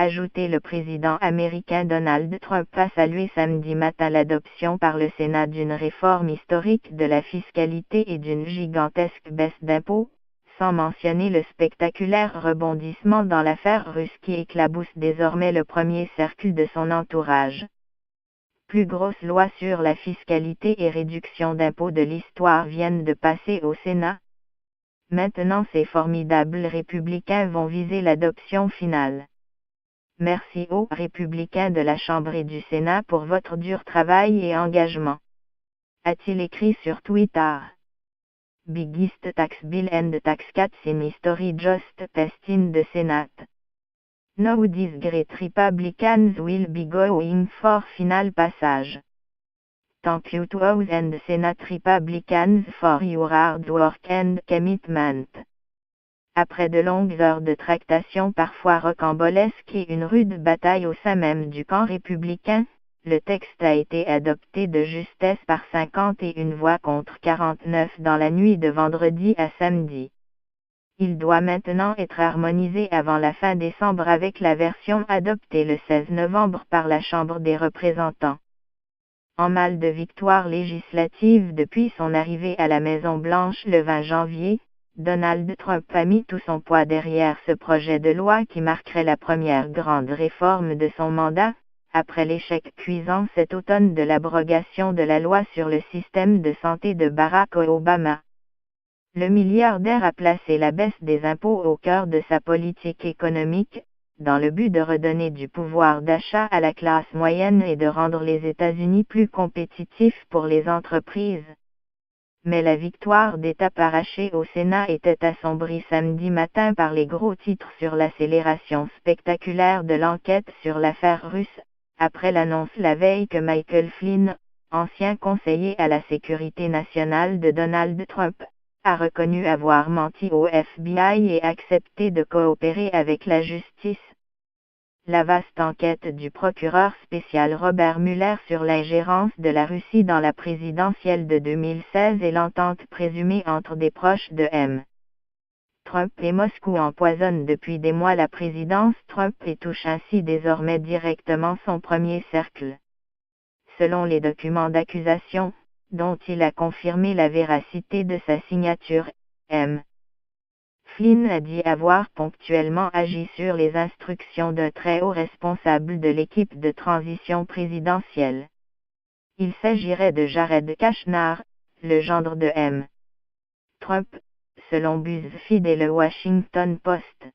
Ajouté le président américain Donald Trump a salué samedi matin l'adoption par le Sénat d'une réforme historique de la fiscalité et d'une gigantesque baisse d'impôts, sans mentionner le spectaculaire rebondissement dans l'affaire russe qui éclabousse désormais le premier cercle de son entourage. Plus grosse loi sur la fiscalité et réduction d'impôts de l'histoire viennent de passer au Sénat. Maintenant ces formidables républicains vont viser l'adoption finale. Merci aux républicains de la Chambre et du Sénat pour votre dur travail et engagement. A-t-il écrit sur Twitter. Biggest tax bill and tax cuts in history just passed in the Senate. Now these great Republicans will be going for final passage. Thank you to House and Senate Republicans for your hard work and commitment. Après de longues heures de tractation parfois rocambolesques et une rude bataille au sein même du camp républicain, le texte a été adopté de justesse par 51 voix contre 49 dans la nuit de vendredi à samedi. Il doit maintenant être harmonisé avant la fin décembre avec la version adoptée le 16 novembre par la Chambre des représentants. En mal de victoire législative depuis son arrivée à la Maison-Blanche le 20 janvier, Donald Trump a mis tout son poids derrière ce projet de loi qui marquerait la première grande réforme de son mandat, après l'échec cuisant cet automne de l'abrogation de la loi sur le système de santé de Barack Obama. Le milliardaire a placé la baisse des impôts au cœur de sa politique économique, dans le but de redonner du pouvoir d'achat à la classe moyenne et de rendre les États-Unis plus compétitifs pour les entreprises. Mais la victoire d'étape arrachée au Sénat était assombrie samedi matin par les gros titres sur l'accélération spectaculaire de l'enquête sur l'affaire russe, après l'annonce la veille que Michael Flynn, ancien conseiller à la sécurité nationale de Donald Trump, a reconnu avoir menti au FBI et accepté de coopérer avec la justice. La vaste enquête du procureur spécial Robert Mueller sur l'ingérence de la Russie dans la présidentielle de 2016 et l'entente présumée entre des proches de M. Trump et Moscou empoisonnent depuis des mois la présidence Trump et touche ainsi désormais directement son premier cercle. Selon les documents d'accusation, dont il a confirmé la véracité de sa signature, M. Flynn a dit avoir ponctuellement agi sur les instructions d'un très haut responsable de l'équipe de transition présidentielle. Il s'agirait de Jared Kushner, le gendre de M. Trump, selon BuzzFeed et le Washington Post.